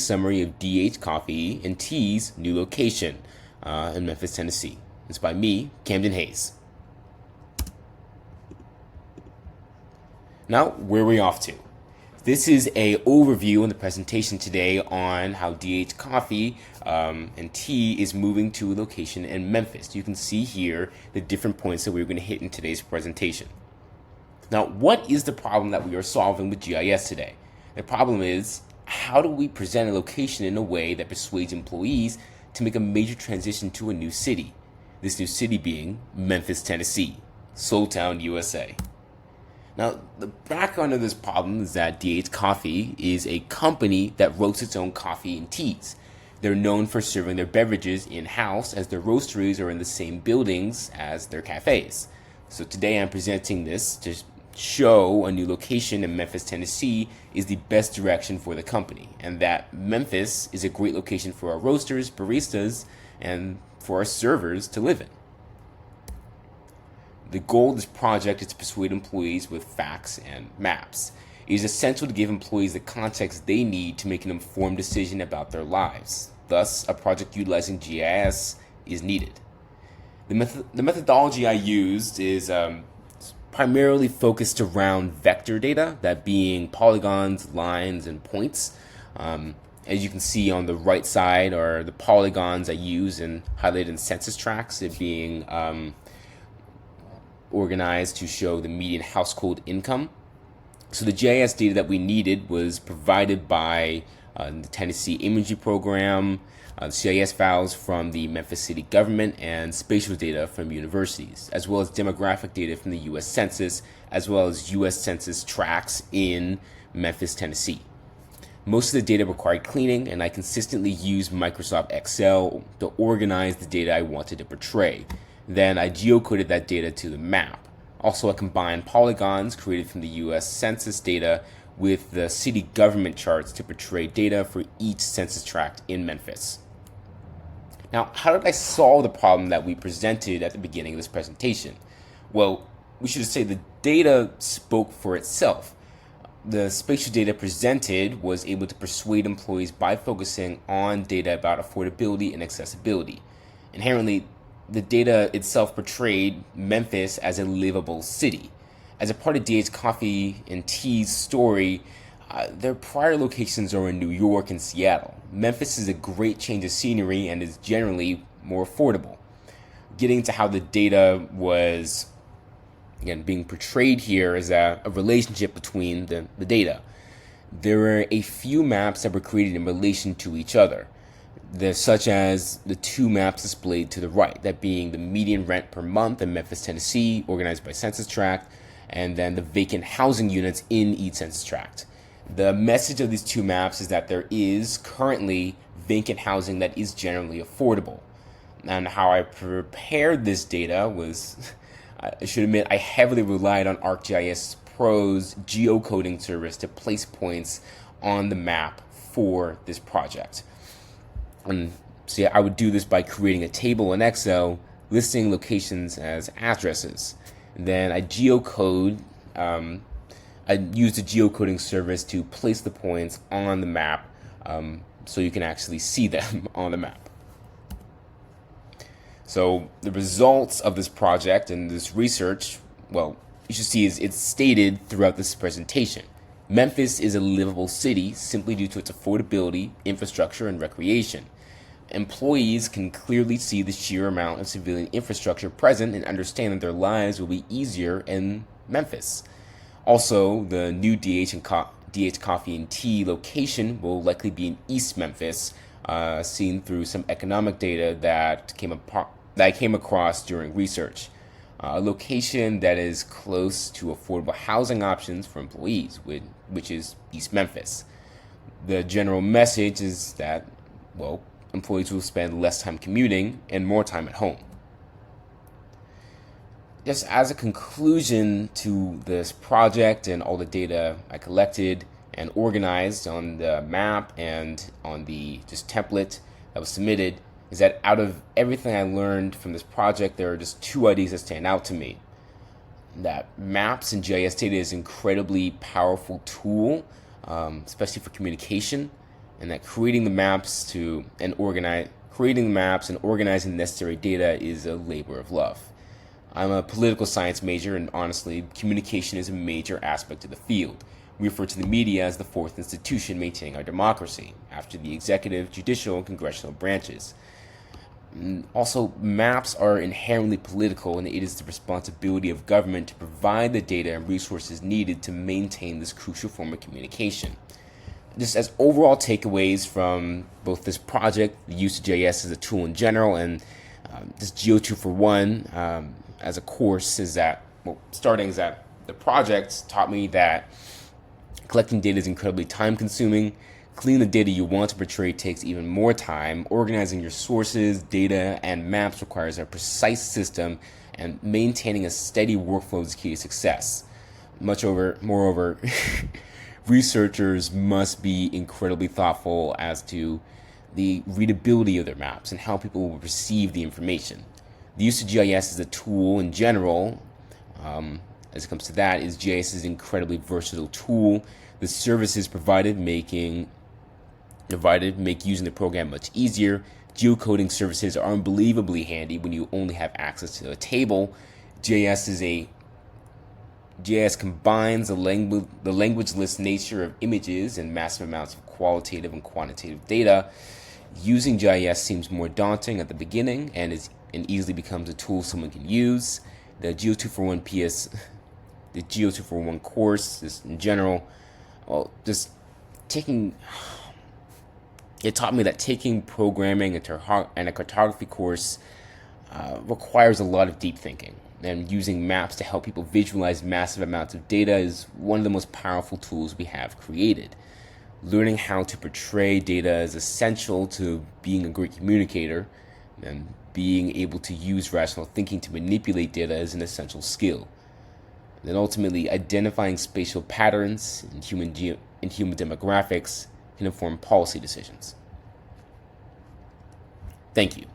Summary of DH Coffee and Tea's new location in Memphis, Tennessee. It's by me, Camden Hayes. Now, where are we off to? This is a overview in the presentation today on how DH Coffee and Tea is moving to a location in Memphis. You can see here the different points that we're going to hit in today's presentation. Now, what is the problem that we are solving with GIS today? The problem is, how do we present a location in a way that persuades employees to make a major transition to a new city? This new city being Memphis, Tennessee, Soul Town, USA. Now, the background of this problem is that DH Coffee is a company that roasts its own coffee and teas. They're known for serving their beverages in-house, as their roasteries are in the same buildings as their cafes. So today I'm presenting this to show a new location in Memphis, Tennessee is the best direction for the company, and that Memphis is a great location for our roasters, baristas, and for our servers to live in. The goal of this project is to persuade employees with facts and maps. It is essential to give employees the context they need to make an informed decision about their lives. Thus, a project utilizing GIS is needed. The methodology I used is primarily focused around vector data, that being polygons, lines, and points. As you can see on the right side are the polygons I use and highlighted in census tracts, it being organized to show the median household income. So the GIS data that we needed was provided by the Tennessee Imagery Program, GIS files from the Memphis city government, and spatial data from universities, as well as demographic data from the U.S. Census, as well as U.S. Census tracts in Memphis, Tennessee. Most of the data required cleaning, and I consistently used Microsoft Excel to organize the data I wanted to portray. Then I geocoded that data to the map. Also, I combined polygons created from the U.S. Census data with the city government charts to portray data for each census tract in Memphis. Now, how did I solve the problem that we presented at the beginning of this presentation? Well, we should say the data spoke for itself. The spatial data presented was able to persuade employees by focusing on data about affordability and accessibility. Inherently, the data itself portrayed Memphis as a livable city. As a part of DH Coffee and Tea's story, their prior locations are in New York and Seattle. Memphis is a great change of scenery and is generally more affordable. Getting to how the data was, again, being portrayed here is a relationship between the data. There are a few maps that were created in relation to each other, such as the two maps displayed to the right, that being the median rent per month in Memphis, Tennessee, organized by census tract, and then the vacant housing units in each census tract. The message of these two maps is that there is currently vacant housing that is generally affordable. And how I prepared this data was, I should admit, I heavily relied on ArcGIS Pro's geocoding service to place points on the map for this project. And so I would do this by creating a table in Excel listing locations as addresses. And then I I use the geocoding service to place the points on the map so you can actually see them on the map. So the results of this project and this research, well, you should see it's stated throughout this presentation. Memphis is a livable city simply due to its affordability, infrastructure, and recreation. Employees can clearly see the sheer amount of civilian infrastructure present and understand that their lives will be easier in Memphis. Also, the new DH Coffee and Tea location will likely be in East Memphis, seen through some economic data that I came across during research. A location that is close to affordable housing options for employees, which is East Memphis. The general message is that, well, employees will spend less time commuting and more time at home. Just as a conclusion to this project and all the data I collected and organized on the map and on the just template that was submitted, is that out of everything I learned from this project, there are just two ideas that stand out to me. That maps and GIS data is an incredibly powerful tool, especially for communication, and that creating the maps and organizing the necessary data is a labor of love. I'm a political science major, and honestly, communication is a major aspect of the field. We refer to the media as the fourth institution maintaining our democracy, after the executive, judicial, and congressional branches. Also, maps are inherently political, and it is the responsibility of government to provide the data and resources needed to maintain this crucial form of communication. Just as overall takeaways from both this project, the use of GIS as a tool in general, and this GEO2 for One as a course, is that, the project taught me that collecting data is incredibly time consuming. Cleaning the data you want to portray takes even more time. Organizing your sources, data, and maps requires a precise system, and maintaining a steady workflow is key to success. Moreover, researchers must be incredibly thoughtful as to the readability of their maps and how people will perceive the information. The use of GIS as a tool in general, as it comes to that, is GIS is an incredibly versatile tool. The services provided make using the program much easier. Geocoding services are unbelievably handy when you only have access to a table. GIS combines the languageless nature of images and massive amounts of qualitative and quantitative data. Using GIS seems more daunting at the beginning and easily becomes a tool someone can use. The GEO2 for One course, just in general, it taught me that taking programming and a cartography course requires a lot of deep thinking. And using maps to help people visualize massive amounts of data is one of the most powerful tools we have created. Learning how to portray data is essential to being a great communicator, and being able to use rational thinking to manipulate data is an essential skill. And then ultimately, identifying spatial patterns in human demographics can inform policy decisions. Thank you.